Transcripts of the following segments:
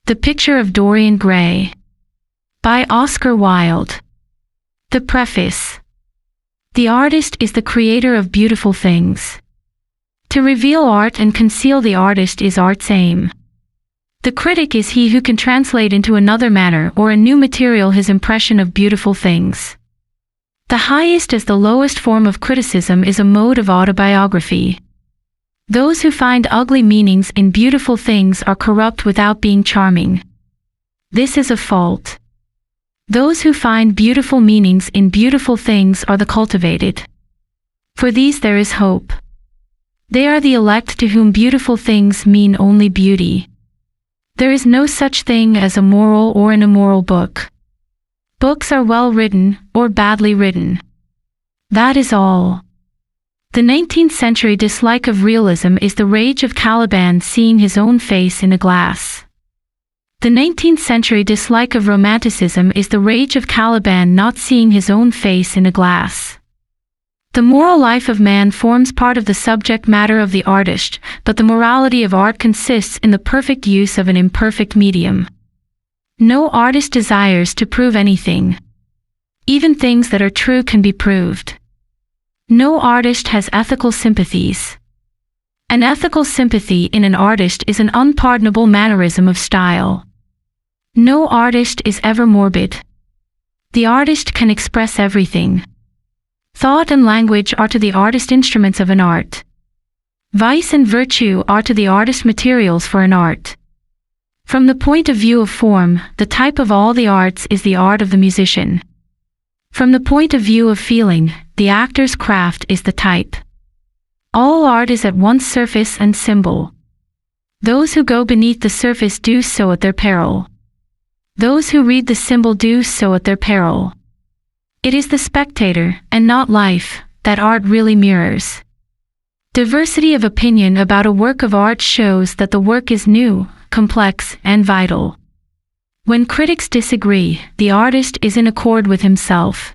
The Picture of Dorian Gray by Oscar Wilde. The Preface. The artist is the creator of beautiful things. To reveal art and conceal the artist is art's aim. The critic is he who can translate into another manner or a new material his impression of beautiful things. The highest as the lowest form of criticism is a mode of autobiography. Those who find ugly meanings in beautiful things are corrupt without being charming. This is a fault. Those who find beautiful meanings in beautiful things are the cultivated. For these there is hope. They are the elect to whom beautiful things mean only beauty. There is no such thing as a moral or an immoral book. Books are well written or badly written. That is all. The 19th century dislike of realism is the rage of Caliban seeing his own face in a glass. The 19th century dislike of romanticism is the rage of Caliban not seeing his own face in a glass. The moral life of man forms part of the subject matter of the artist, but the morality of art consists in the perfect use of an imperfect medium. No artist desires to prove anything. Even things that are true can be proved. No artist has ethical sympathies. An ethical sympathy in an artist is an unpardonable mannerism of style. No artist is ever morbid. The artist can express everything. Thought and language are to the artist instruments of an art. Vice and virtue are to the artist materials for an art. From the point of view of form, the type of all the arts is the art of the musician. From the point of view of feeling, the actor's craft is the type. All art is at once surface and symbol. Those who go beneath the surface do so at their peril. Those who read the symbol do so at their peril. It is the spectator, and not life, that art really mirrors. Diversity of opinion about a work of art shows that the work is new, complex, and vital. When critics disagree, the artist is in accord with himself.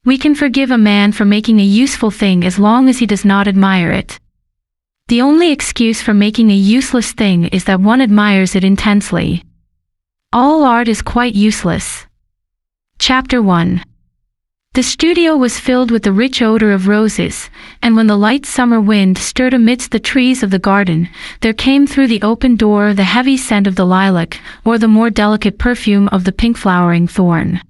We can forgive a man for making a useful thing as long as he does not admire it. The only excuse for making a useless thing is that one admires it intensely. All art is quite useless. Chapter 1. The studio was filled with the rich odor of roses, and when the light summer wind stirred amidst the trees of the garden, there came through the open door the heavy scent of the lilac, or the more delicate perfume of the pink-flowering thorn.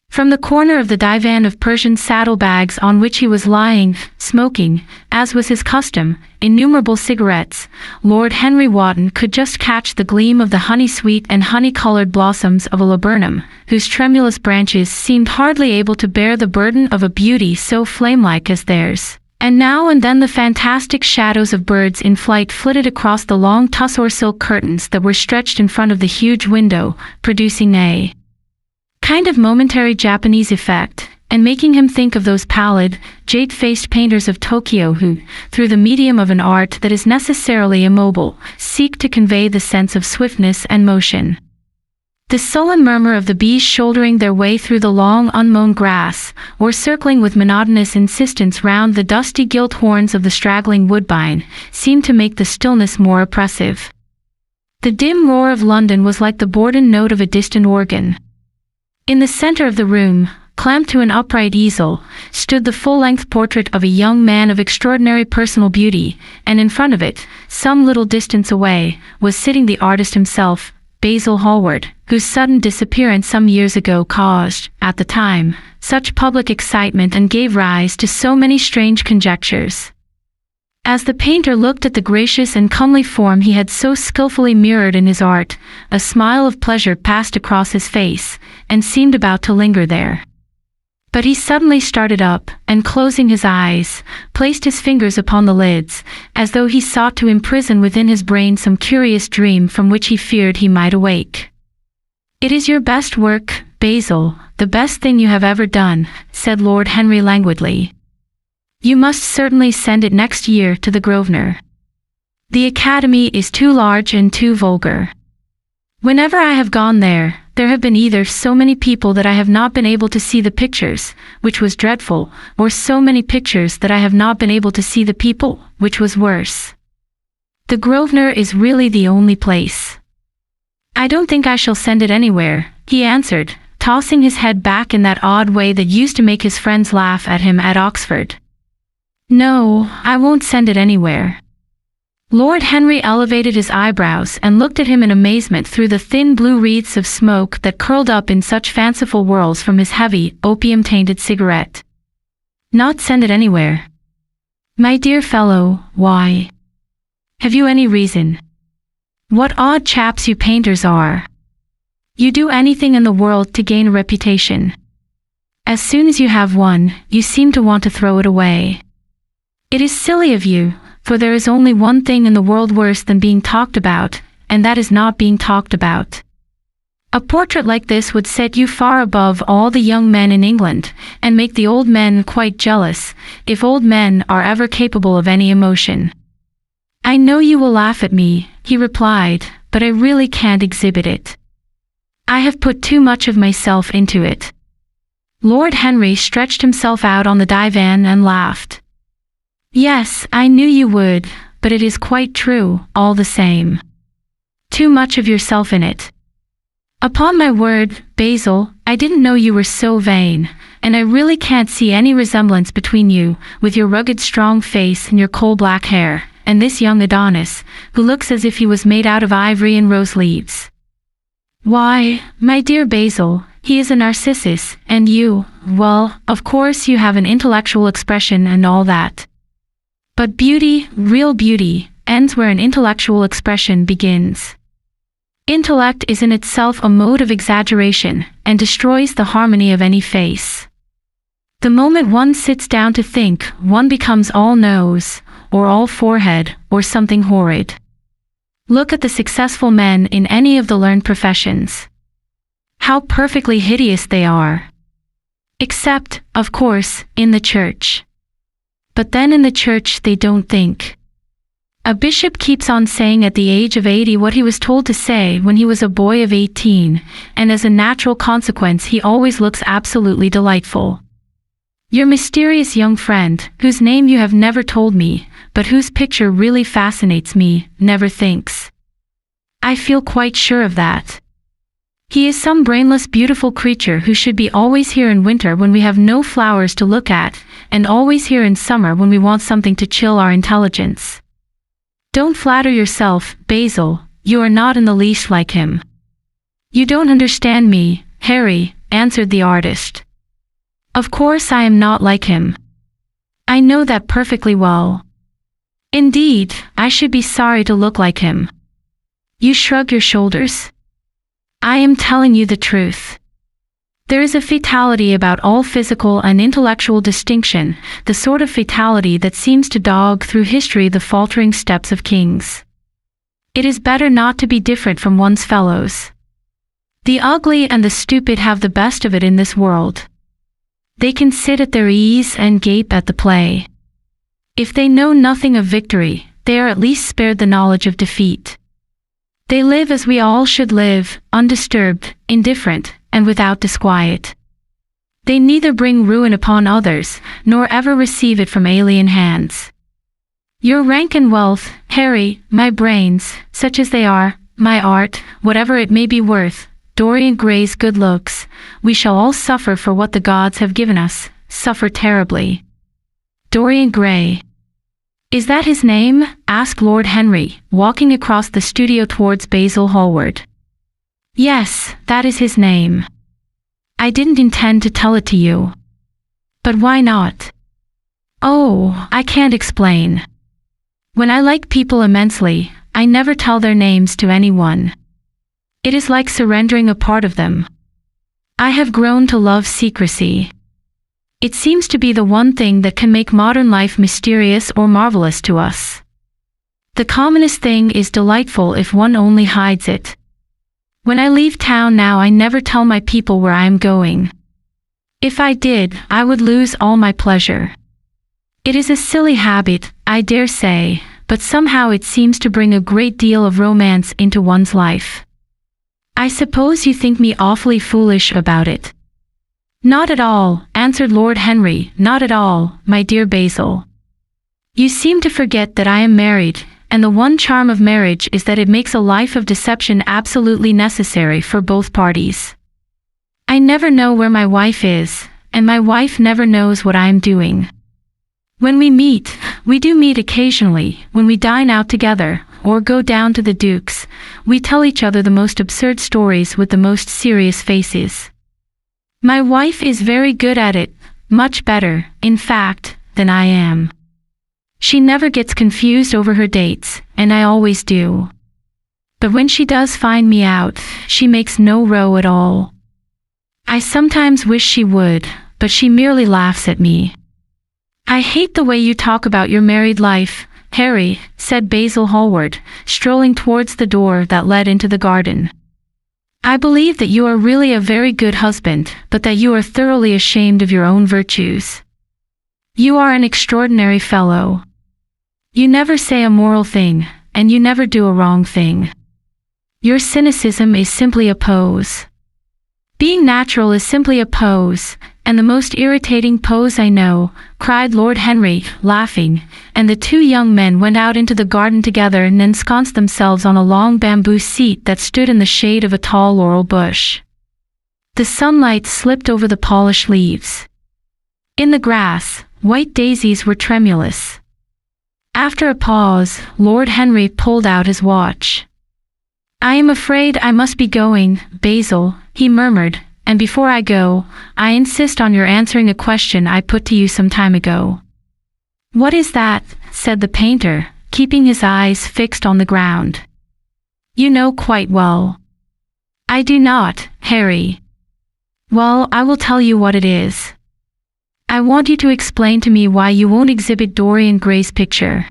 From the corner of the divan of Persian saddlebags on which he was lying, smoking, as was his custom, innumerable cigarettes, Lord Henry Wotton could just catch the gleam of the honey-sweet and honey-colored blossoms of a laburnum, whose tremulous branches seemed hardly able to bear the burden of a beauty so flame-like as theirs. And now and then the fantastic shadows of birds in flight flitted across the long tussore silk curtains that were stretched in front of the huge window, producing a kind of momentary Japanese effect, and making him think of those pallid, jade-faced painters of Tokyo who, through the medium of an art that is necessarily immobile, seek to convey the sense of swiftness and motion. The sullen murmur of the bees shouldering their way through the long unmown grass, or circling with monotonous insistence round the dusty gilt horns of the straggling woodbine, seemed to make the stillness more oppressive. The dim roar of London was like the bourdon note of a distant organ. In the center of the room, clamped to an upright easel, stood the full-length portrait of a young man of extraordinary personal beauty, and in front of it, some little distance away, was sitting the artist himself, Basil Hallward, whose sudden disappearance some years ago caused, at the time, such public excitement and gave rise to so many strange conjectures. As the painter looked at the gracious and comely form he had so skillfully mirrored in his art, a smile of pleasure passed across his face, and seemed about to linger there. But he suddenly started up, and closing his eyes, placed his fingers upon the lids, as though he sought to imprison within his brain some curious dream from which he feared he might awake. "It is your best work, Basil, the best thing you have ever done," said Lord Henry languidly. "You must certainly send it next year to the Grosvenor. The Academy is too large and too vulgar. Whenever I have gone there, there have been either so many people that I have not been able to see the pictures, which was dreadful, or so many pictures that I have not been able to see the people, which was worse. The Grosvenor is really the only place. I don't think I shall send it anywhere, he answered, tossing his head back in that odd way that used to make his friends laugh at him at Oxford. No, I won't send it anywhere. Lord Henry elevated his eyebrows and looked at him in amazement through the thin blue wreaths of smoke that curled up in such fanciful whirls from his heavy, opium-tainted cigarette. Not send it anywhere. My dear fellow, why? Have you any reason? What odd chaps you painters are. You do anything in the world to gain a reputation. As soon as you have one, you seem to want to throw it away. It is silly of you, for there is only one thing in the world worse than being talked about, and that is not being talked about. A portrait like this would set you far above all the young men in England, and make the old men quite jealous, if old men are ever capable of any emotion. I know you will laugh at me, he replied, but I really can't exhibit it. I have put too much of myself into it. Lord Henry stretched himself out on the divan and laughed. Yes, I knew you would, but it is quite true, all the same. Too much of yourself in it. Upon my word, Basil, I didn't know you were so vain, and I really can't see any resemblance between you, with your rugged strong face and your coal-black hair, and this young Adonis, who looks as if he was made out of ivory and rose leaves. Why, my dear Basil, he is a Narcissus, and you, well, of course you have an intellectual expression and all that. But beauty, real beauty, ends where an intellectual expression begins. Intellect is in itself a mode of exaggeration, and destroys the harmony of any face. The moment one sits down to think, one becomes all nose, or all forehead, or something horrid. Look at the successful men in any of the learned professions. How perfectly hideous they are. Except, of course, in the church. But then in the church they don't think. A bishop keeps on saying at the age of 80 what he was told to say when he was a boy of 18, and as a natural consequence he always looks absolutely delightful. Your mysterious young friend, whose name you have never told me, but whose picture really fascinates me, never thinks. I feel quite sure of that. He is some brainless beautiful creature who should be always here in winter when we have no flowers to look at, and always here in summer when we want something to chill our intelligence. Don't flatter yourself, Basil, you are not in the least like him. You don't understand me, Harry, answered the artist. Of course I am not like him. I know that perfectly well. Indeed, I should be sorry to look like him. You shrug your shoulders. I am telling you the truth. There is a fatality about all physical and intellectual distinction, the sort of fatality that seems to dog through history the faltering steps of kings. It is better not to be different from one's fellows. The ugly and the stupid have the best of it in this world. They can sit at their ease and gape at the play. If they know nothing of victory, they are at least spared the knowledge of defeat. They live as we all should live, undisturbed, indifferent, and without disquiet. They neither bring ruin upon others, nor ever receive it from alien hands. Your rank and wealth, Harry, my brains, such as they are, my art, whatever it may be worth, Dorian Gray's good looks, we shall all suffer for what the gods have given us, suffer terribly. Dorian Gray. Is that his name? Asked Lord Henry, walking across the studio towards Basil Hallward. Yes, that is his name. I didn't intend to tell it to you. But why not? Oh, I can't explain. When I like people immensely, I never tell their names to anyone. It is like surrendering a part of them. I have grown to love secrecy. It seems to be the one thing that can make modern life mysterious or marvelous to us. The commonest thing is delightful if one only hides it. When I leave town now I never tell my people where I am going. If I did, I would lose all my pleasure. It is a silly habit, I dare say, but somehow it seems to bring a great deal of romance into one's life. I suppose you think me awfully foolish about it. Not at all, answered Lord Henry, not at all, my dear Basil. You seem to forget that I am married, and the one charm of marriage is that it makes a life of deception absolutely necessary for both parties. I never know where my wife is, and my wife never knows what I am doing. When we do meet occasionally, when we dine out together, or go down to the Duke's, we tell each other the most absurd stories with the most serious faces. My wife is very good at it, much better, in fact, than I am. She never gets confused over her dates, and I always do. But when she does find me out, she makes no row at all. I sometimes wish she would, but she merely laughs at me. I hate the way you talk about your married life, Harry, said Basil Hallward, strolling towards the door that led into the garden. I believe that you are really a very good husband, but that you are thoroughly ashamed of your own virtues. You are an extraordinary fellow. You never say a moral thing, and you never do a wrong thing. Your cynicism is simply a pose. Being natural is simply a pose, and the most irritating pose I know, cried Lord Henry, laughing, and the two young men went out into the garden together and ensconced themselves on a long bamboo seat that stood in the shade of a tall laurel bush. The sunlight slipped over the polished leaves. In the grass, white daisies were tremulous. After a pause, Lord Henry pulled out his watch. I am afraid I must be going, Basil, he murmured, and before I go, I insist on your answering a question I put to you some time ago. What is that? Said the painter, keeping his eyes fixed on the ground. You know quite well. I do not, Harry. Well, I will tell you what it is. I want you to explain to me why you won't exhibit Dorian Gray's picture.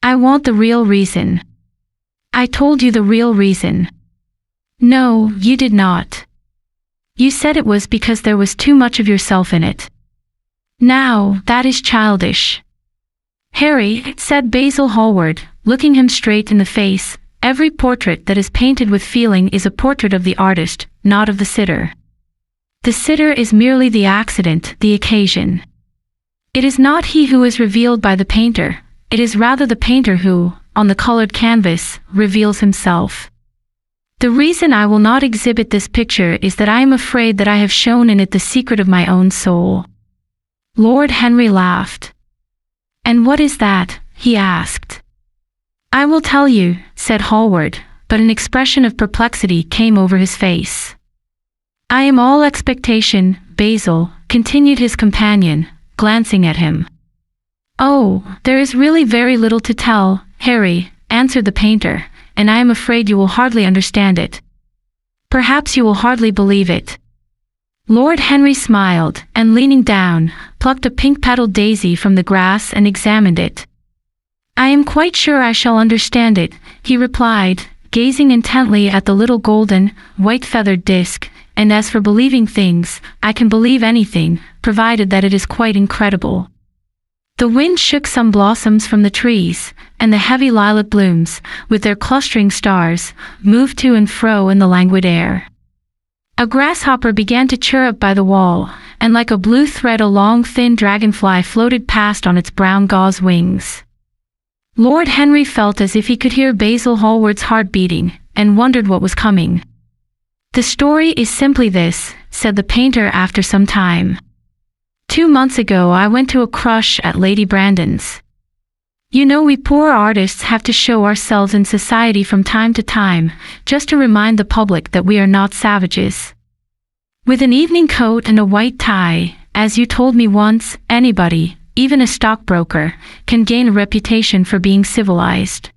I want the real reason. I told you the real reason. No, you did not. You said it was because there was too much of yourself in it. Now, that is childish. Harry, said Basil Hallward, looking him straight in the face, every portrait that is painted with feeling is a portrait of the artist, not of the sitter. The sitter is merely the accident, the occasion. It is not he who is revealed by the painter, it is rather the painter who, on the colored canvas, reveals himself. The reason I will not exhibit this picture is that I am afraid that I have shown in it the secret of my own soul. Lord Henry laughed. And what is that? He asked. I will tell you, said Hallward, but an expression of perplexity came over his face. I am all expectation, Basil, continued his companion, glancing at him. Oh, there is really very little to tell, Harry, answered the painter, and I am afraid you will hardly understand it. Perhaps you will hardly believe it. Lord Henry smiled, and leaning down, plucked a pink-petaled daisy from the grass and examined it. I am quite sure I shall understand it, he replied, gazing intently at the little golden, white-feathered disc, and as for believing things, I can believe anything, provided that it is quite incredible. The wind shook some blossoms from the trees, and the heavy lilac blooms, with their clustering stars, moved to and fro in the languid air. A grasshopper began to chirrup by the wall, and like a blue thread a long thin dragonfly floated past on its brown gauze wings. Lord Henry felt as if he could hear Basil Hallward's heart beating, and wondered what was coming. The story is simply this, said the painter after some time. 2 months ago I went to a crush at Lady Brandon's. You know we poor artists have to show ourselves in society from time to time, just to remind the public that we are not savages. With an evening coat and a white tie, as you told me once, anybody, even a stockbroker, can gain a reputation for being civilized.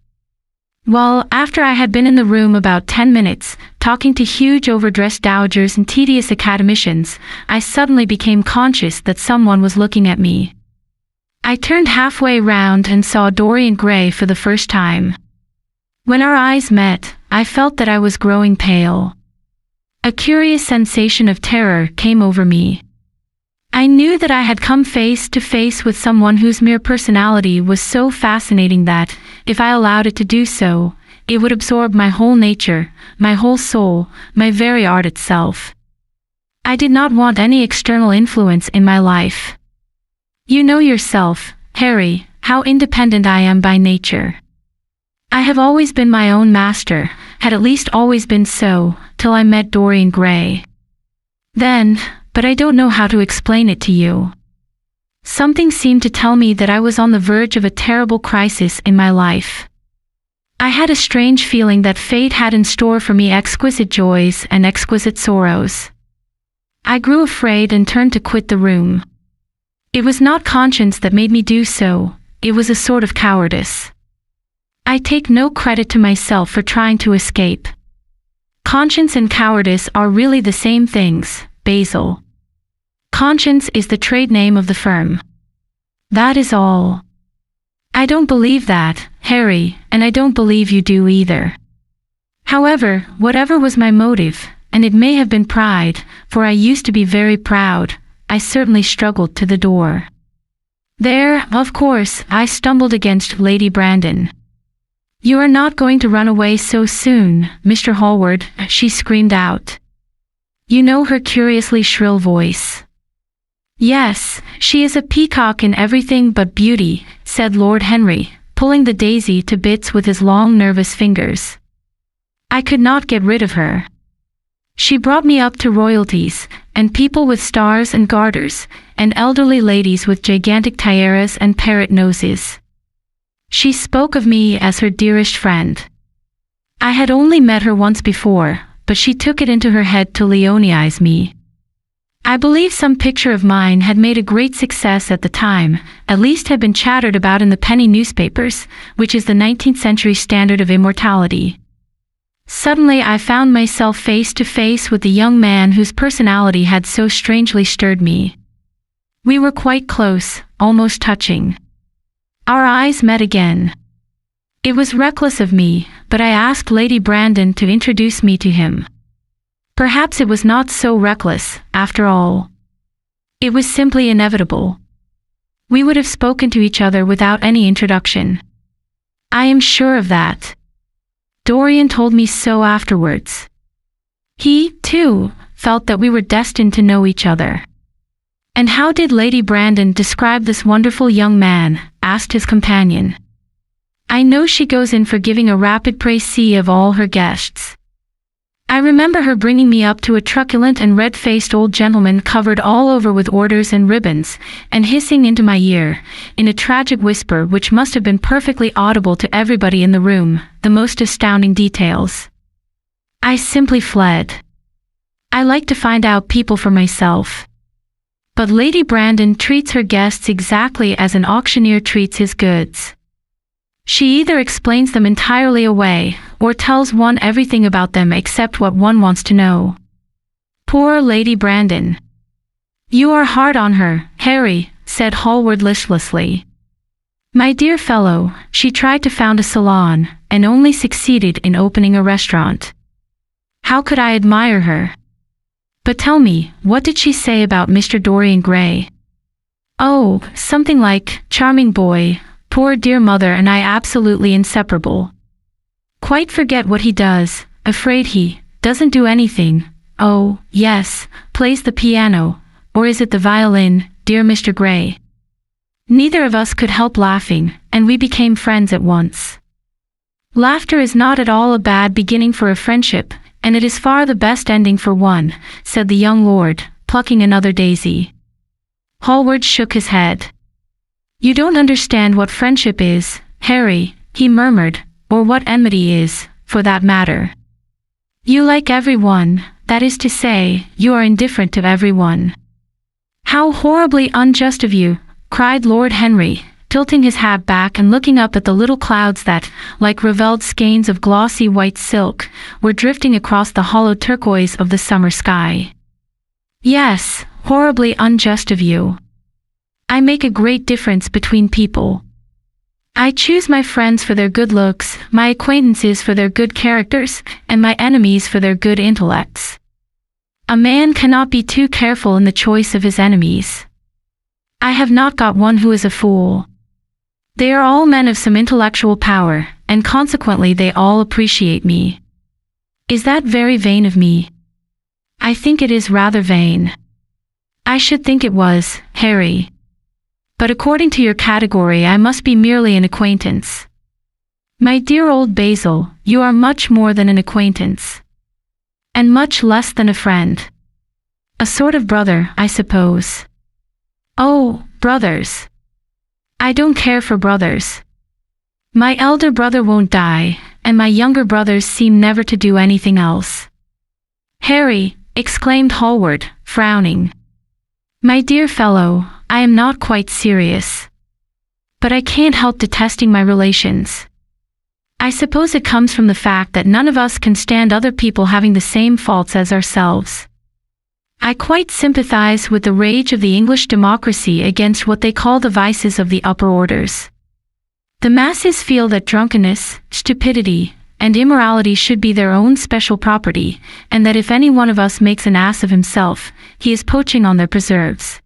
Well, after I had been in the room about 10 minutes, talking to huge overdressed dowagers and tedious academicians, I suddenly became conscious that someone was looking at me. I turned halfway round and saw Dorian Gray for the first time. When our eyes met, I felt that I was growing pale. A curious sensation of terror came over me. I knew that I had come face to face with someone whose mere personality was so fascinating that, if I allowed it to do so, it would absorb my whole nature, my whole soul, my very art itself. I did not want any external influence in my life. You know yourself, Harry, how independent I am by nature. I have always been my own master, had at least always been so, till I met Dorian Gray. Then, but I don't know how to explain it to you. Something seemed to tell me that I was on the verge of a terrible crisis in my life. I had a strange feeling that fate had in store for me exquisite joys and exquisite sorrows. I grew afraid and turned to quit the room. It was not conscience that made me do so, it was a sort of cowardice. I take no credit to myself for trying to escape. Conscience and cowardice are really the same things, Basil. Conscience is the trade name of the firm. That is all. I don't believe that, Harry, and I don't believe you do either. However, whatever was my motive, and it may have been pride, for I used to be very proud, I certainly struggled to the door. There, of course, I stumbled against Lady Brandon. "You are not going to run away so soon, Mr. Hallward," she screamed out. You know her curiously shrill voice. "Yes, she is a peacock in everything but beauty," said Lord Henry, pulling the daisy to bits with his long nervous fingers. "I could not get rid of her. She brought me up to royalties, and people with stars and garters, and elderly ladies with gigantic tiaras and parrot noses. She spoke of me as her dearest friend. I had only met her once before, but she took it into her head to Leonize me. I believe some picture of mine had made a great success at the time, at least had been chattered about in the penny newspapers, which is the 19th century standard of immortality. Suddenly I found myself face to face with the young man whose personality had so strangely stirred me. We were quite close, almost touching. Our eyes met again. It was reckless of me, but I asked Lady Brandon to introduce me to him. Perhaps it was not so reckless, after all. It was simply inevitable. We would have spoken to each other without any introduction. I am sure of that. Dorian told me so afterwards. He, too, felt that we were destined to know each other. "And how did Lady Brandon describe this wonderful young man?" asked his companion. "I know she goes in for giving a rapid précis of all her guests. I remember her bringing me up to a truculent and red-faced old gentleman covered all over with orders and ribbons, and hissing into my ear, in a tragic whisper which must have been perfectly audible to everybody in the room, the most astounding details. I simply fled. I like to find out people for myself. But Lady Brandon treats her guests exactly as an auctioneer treats his goods. She either explains them entirely away, or tells one everything about them except what one wants to know. Poor Lady Brandon. You are hard on her, Harry, said Hallward listlessly. My dear fellow, she tried to found a salon, and only succeeded in opening a restaurant. How could I admire her? But tell me, what did she say about Mr. Dorian Gray? Oh, something like, charming boy, poor dear mother and I absolutely inseparable. Quite forget what he does, afraid he doesn't do anything. Oh, yes, plays the piano, or is it the violin, dear Mr. Gray? Neither of us could help laughing, and we became friends at once. Laughter is not at all a bad beginning for a friendship, and it is far the best ending for one, said the young lord, plucking another daisy. Hallward shook his head. You don't understand what friendship is, Harry, he murmured, or what enmity is, for that matter. You like everyone, that is to say, you are indifferent to everyone. How horribly unjust of you, cried Lord Henry, tilting his hat back and looking up at the little clouds that, like revolved skeins of glossy white silk, were drifting across the hollow turquoise of the summer sky. Yes, horribly unjust of you. I make a great difference between people. I choose my friends for their good looks, my acquaintances for their good characters, and my enemies for their good intellects. A man cannot be too careful in the choice of his enemies. I have not got one who is a fool. They are all men of some intellectual power, and consequently they all appreciate me. Is that very vain of me? I think it is rather vain. I should think it was, Harry. But according to your category I must be merely an acquaintance. My dear old Basil, you are much more than an acquaintance. And much less than a friend. A sort of brother, I suppose. Oh, brothers. I don't care for brothers. My elder brother won't die, and my younger brothers seem never to do anything else. Harry, exclaimed Hallward, frowning. My dear fellow, I am not quite serious. But I can't help detesting my relations. I suppose it comes from the fact that none of us can stand other people having the same faults as ourselves. I quite sympathize with the rage of the English democracy against what they call the vices of the upper orders. The masses feel that drunkenness, stupidity, and immorality should be their own special property, and that if any one of us makes an ass of himself, he is poaching on their preserves.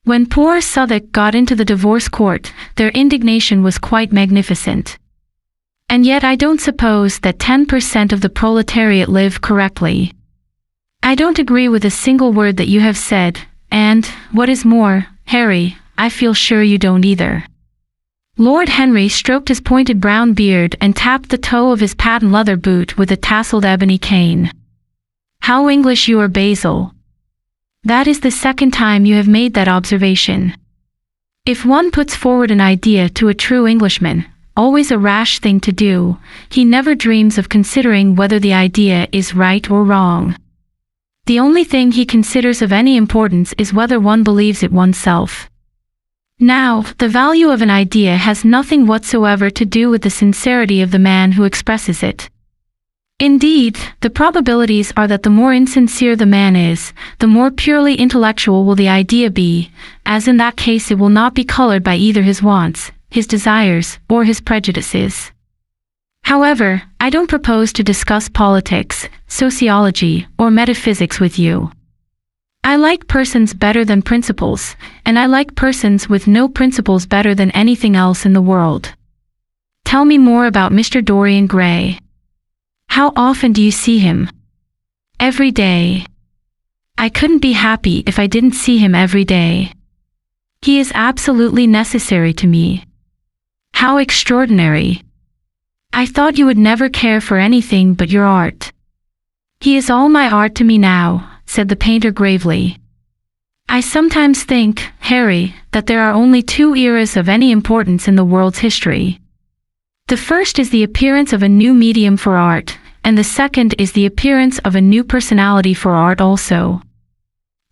When poor Southwark got into the divorce court, their indignation was quite magnificent. And yet I don't suppose that 10% of the proletariat live correctly. I don't agree with a single word that you have said, and, what is more, Harry, I feel sure you don't either. Lord Henry stroked his pointed brown beard and tapped the toe of his patent leather boot with a tasseled ebony cane. How English you are, Basil. That is the second time you have made that observation. If one puts forward an idea to a true Englishman, always a rash thing to do, he never dreams of considering whether the idea is right or wrong. The only thing he considers of any importance is whether one believes it oneself. Now, the value of an idea has nothing whatsoever to do with the sincerity of the man who expresses it. Indeed, the probabilities are that the more insincere the man is, the more purely intellectual will the idea be, as in that case it will not be colored by either his wants, his desires, or his prejudices. However, I don't propose to discuss politics, sociology, or metaphysics with you. I like persons better than principles, and I like persons with no principles better than anything else in the world. Tell me more about Mr. Dorian Gray. How often do you see him? Every day. I couldn't be happy if I didn't see him every day. He is absolutely necessary to me. How extraordinary. I thought you would never care for anything but your art. He is all my art to me now, said the painter gravely. I sometimes think, Harry, that there are only two eras of any importance in the world's history. The first is the appearance of a new medium for art, and the second is the appearance of a new personality for art also.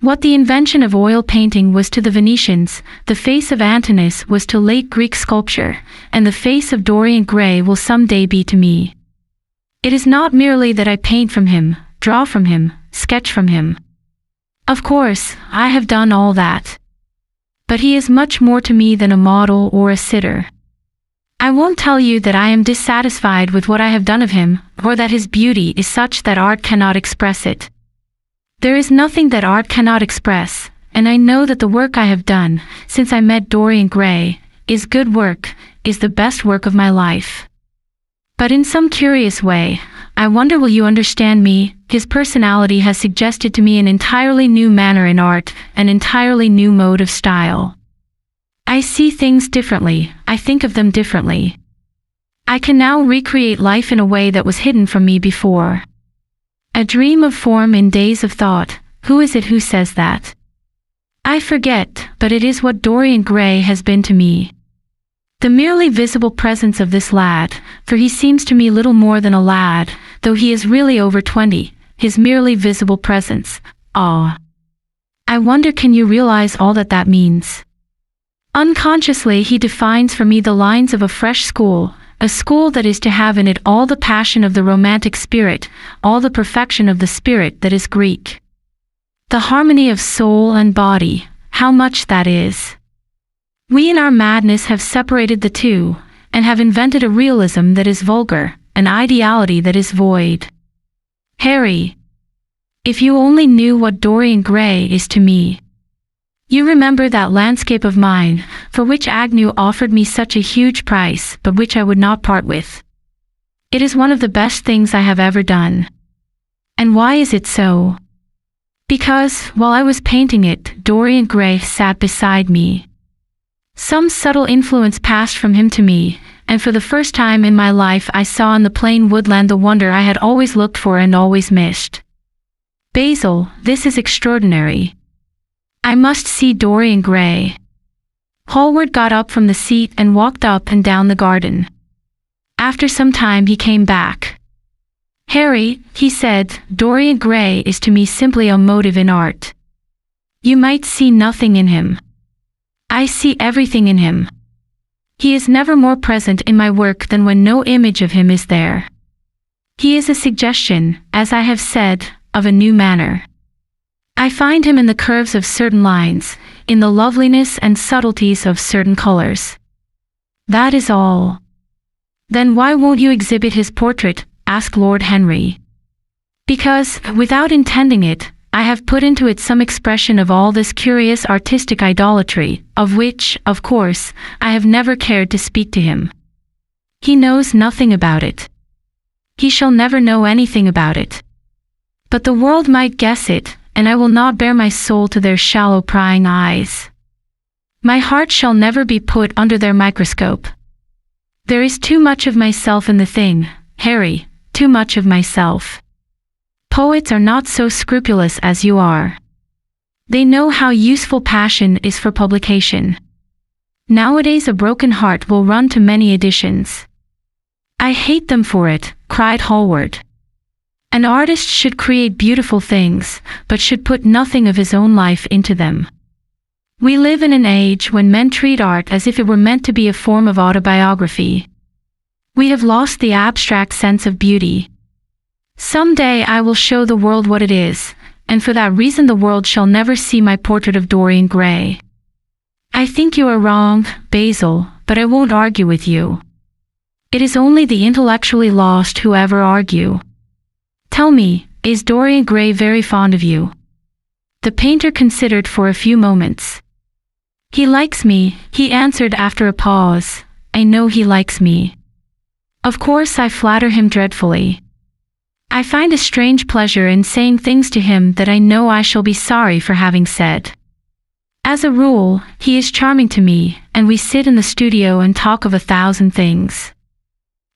What the invention of oil painting was to the Venetians, the face of Antinous was to late Greek sculpture, and the face of Dorian Gray will some day be to me. It is not merely that I paint from him, draw from him, sketch from him. Of course, I have done all that. But he is much more to me than a model or a sitter. I won't tell you that I am dissatisfied with what I have done of him, or that his beauty is such that art cannot express it. There is nothing that art cannot express, and I know that the work I have done, since I met Dorian Gray, is good work, is the best work of my life. But in some curious way, I wonder will you understand me, his personality has suggested to me an entirely new manner in art, an entirely new mode of style. I see things differently, I think of them differently. I can now recreate life in a way that was hidden from me before. A dream of form in days of thought, who is it who says that? I forget, but it is what Dorian Gray has been to me. The merely visible presence of this lad, for he seems to me little more than a lad, though he is really over 20, his merely visible presence, ah. I wonder can you realize all that that means? Unconsciously he defines for me the lines of a fresh school, a school that is to have in it all the passion of the romantic spirit, all the perfection of the spirit that is Greek. The harmony of soul and body, how much that is. We in our madness have separated the two, and have invented a realism that is vulgar, an ideality that is void. Harry, if you only knew what Dorian Gray is to me. You remember that landscape of mine, for which Agnew offered me such a huge price, but which I would not part with. It is one of the best things I have ever done. And why is it so? Because, while I was painting it, Dorian Gray sat beside me. Some subtle influence passed from him to me, and for the first time in my life I saw in the plain woodland the wonder I had always looked for and always missed. Basil, this is extraordinary. I must see Dorian Gray. Hallward got up from the seat and walked up and down the garden. After some time he came back. Harry, he said, Dorian Gray is to me simply a motive in art. You might see nothing in him. I see everything in him. He is never more present in my work than when no image of him is there. He is a suggestion, as I have said, of a new manner. I find him in the curves of certain lines, in the loveliness and subtleties of certain colors. That is all. Then why won't you exhibit his portrait? Asked Lord Henry. Because, without intending it, I have put into it some expression of all this curious artistic idolatry, of which, of course, I have never cared to speak to him. He knows nothing about it. He shall never know anything about it. But the world might guess it, and I will not bare my soul to their shallow prying eyes. My heart shall never be put under their microscope. There is too much of myself in the thing, Harry, too much of myself. Poets are not so scrupulous as you are. They know how useful passion is for publication. Nowadays a broken heart will run to many editions. I hate them for it, cried Hallward. An artist should create beautiful things, but should put nothing of his own life into them. We live in an age when men treat art as if it were meant to be a form of autobiography. We have lost the abstract sense of beauty. Some day I will show the world what it is, and for that reason the world shall never see my portrait of Dorian Gray. I think you are wrong, Basil, but I won't argue with you. It is only the intellectually lost who ever argue. Tell me, is Dorian Gray very fond of you? The painter considered for a few moments. He likes me, he answered after a pause. I know he likes me. Of course I flatter him dreadfully. I find a strange pleasure in saying things to him that I know I shall be sorry for having said. As a rule, he is charming to me, and we sit in the studio and talk of 1,000 things.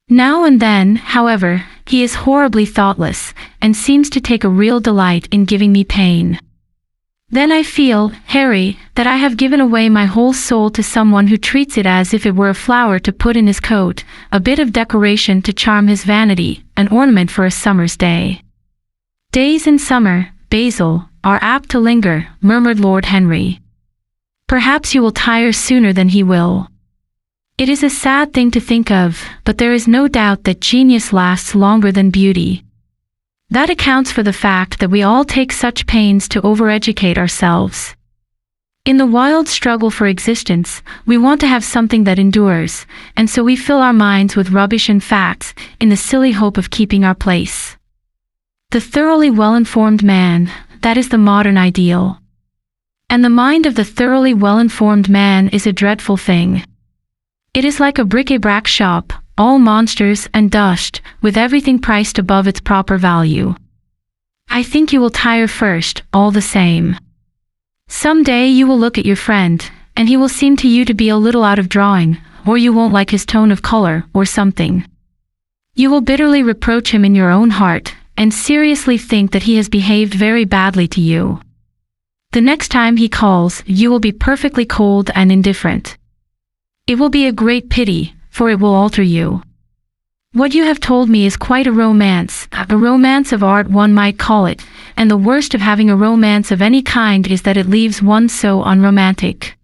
Now and then, however, he is horribly thoughtless, and seems to take a real delight in giving me pain. Then I feel, Harry, that I have given away my whole soul to someone who treats it as if it were a flower to put in his coat, a bit of decoration to charm his vanity, an ornament for a summer's day. Days in summer, Basil, are apt to linger, murmured Lord Henry. Perhaps you will tire sooner than he will. It is a sad thing to think of, but there is no doubt that genius lasts longer than beauty. That accounts for the fact that we all take such pains to overeducate ourselves. In the wild struggle for existence, we want to have something that endures, and so we fill our minds with rubbish and facts, in the silly hope of keeping our place. The thoroughly well-informed man, that is the modern ideal. And the mind of the thoroughly well-informed man is a dreadful thing. It is like a bric-a-brac shop, all monsters and dust, with everything priced above its proper value. I think you will tire first, all the same. Some day you will look at your friend, and he will seem to you to be a little out of drawing, or you won't like his tone of color, or something. You will bitterly reproach him in your own heart, and seriously think that he has behaved very badly to you. The next time he calls, you will be perfectly cold and indifferent. It will be a great pity, for it will alter you. What you have told me is quite a romance of art one might call it, and the worst of having a romance of any kind is that it leaves one so unromantic.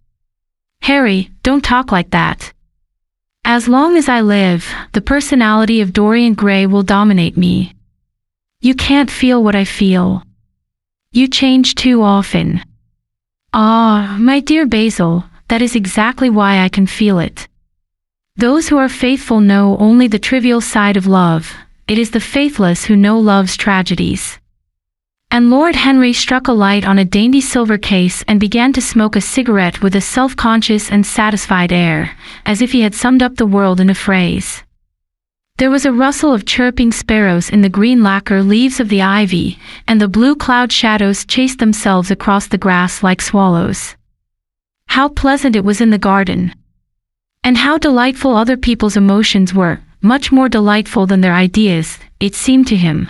Harry, don't talk like that. As long as I live, the personality of Dorian Gray will dominate me. You can't feel what I feel. You change too often. Ah, my dear Basil, that is exactly why I can feel it. Those who are faithful know only the trivial side of love. It is the faithless who know love's tragedies. And Lord Henry struck a light on a dainty silver case and began to smoke a cigarette with a self-conscious and satisfied air, as if he had summed up the world in a phrase. There was a rustle of chirping sparrows in the green lacquer leaves of the ivy, and the blue cloud shadows chased themselves across the grass like swallows. How pleasant it was in the garden! And how delightful other people's emotions were, much more delightful than their ideas, it seemed to him.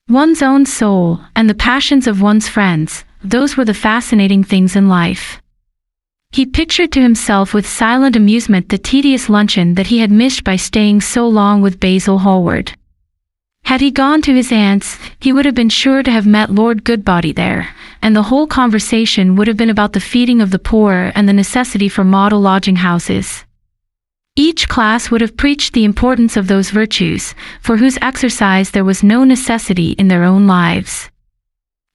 One's own soul, and the passions of one's friends, those were the fascinating things in life. He pictured to himself with silent amusement the tedious luncheon that he had missed by staying so long with Basil Hallward. Had he gone to his aunt's, he would have been sure to have met Lord Goodbody there, and the whole conversation would have been about the feeding of the poor and the necessity for model lodging houses. Each class would have preached the importance of those virtues, for whose exercise there was no necessity in their own lives.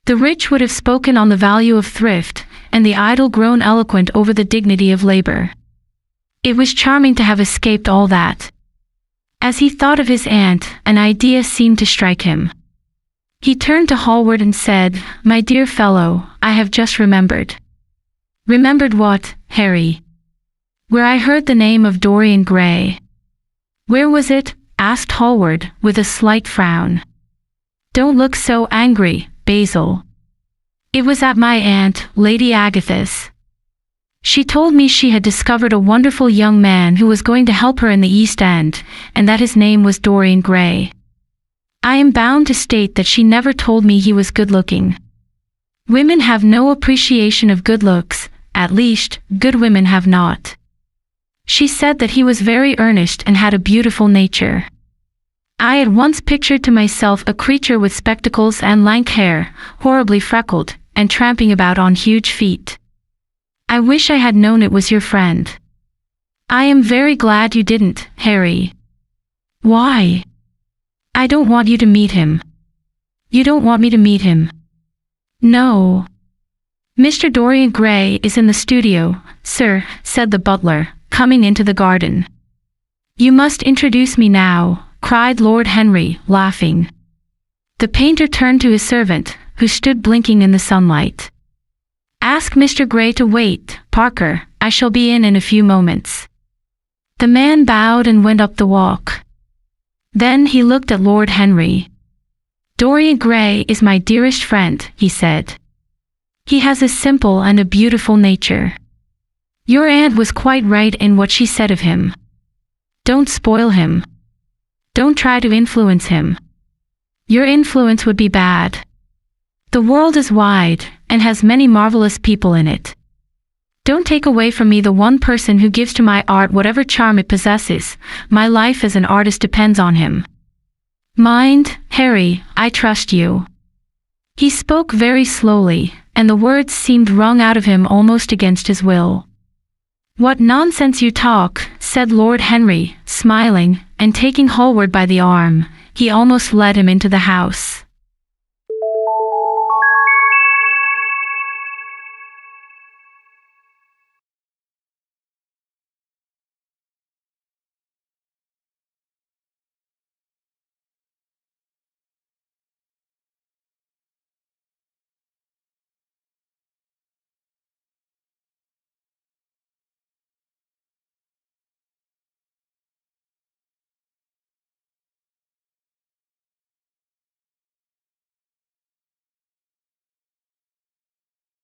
The rich would have spoken on the value of thrift, and the idle grown eloquent over the dignity of labor. It was charming to have escaped all that. As he thought of his aunt, an idea seemed to strike him. He turned to Hallward and said, "My dear fellow, I have just remembered." "Remembered what, Harry?" "Where I heard the name of Dorian Gray." "Where was it?" asked Hallward, with a slight frown. "Don't look so angry, Basil." "It was at my aunt, Lady Agatha's. She told me she had discovered a wonderful young man who was going to help her in the East End, and that his name was Dorian Gray. I am bound to state that she never told me he was good-looking. Women have no appreciation of good looks, at least, good women have not. She said that he was very earnest and had a beautiful nature. I at once pictured to myself a creature with spectacles and lank hair, horribly freckled, and tramping about on huge feet. I wish I had known it was your friend." "I am very glad you didn't, Harry." "Why?" "I don't want you to meet him." "You don't want me to meet him?" "No." "Mr. Dorian Gray is in the studio, sir," said the butler, coming into the garden. "You must introduce me now," cried Lord Henry, laughing. The painter turned to his servant, who stood blinking in the sunlight. "Ask Mr. Gray to wait, Parker, I shall be in a few moments." The man bowed and went up the walk. Then he looked at Lord Henry. "Dorian Gray is my dearest friend," he said. "He has a simple and a beautiful nature. Your aunt was quite right in what she said of him. Don't spoil him. Don't try to influence him. Your influence would be bad. The world is wide, and has many marvelous people in it. Don't take away from me the one person who gives to my art whatever charm it possesses. My life as an artist depends on him. Mind, Harry, I trust you." He spoke very slowly, and the words seemed wrung out of him almost against his will. "What nonsense you talk," said Lord Henry, smiling, and taking Hallward by the arm, he almost led him into the house.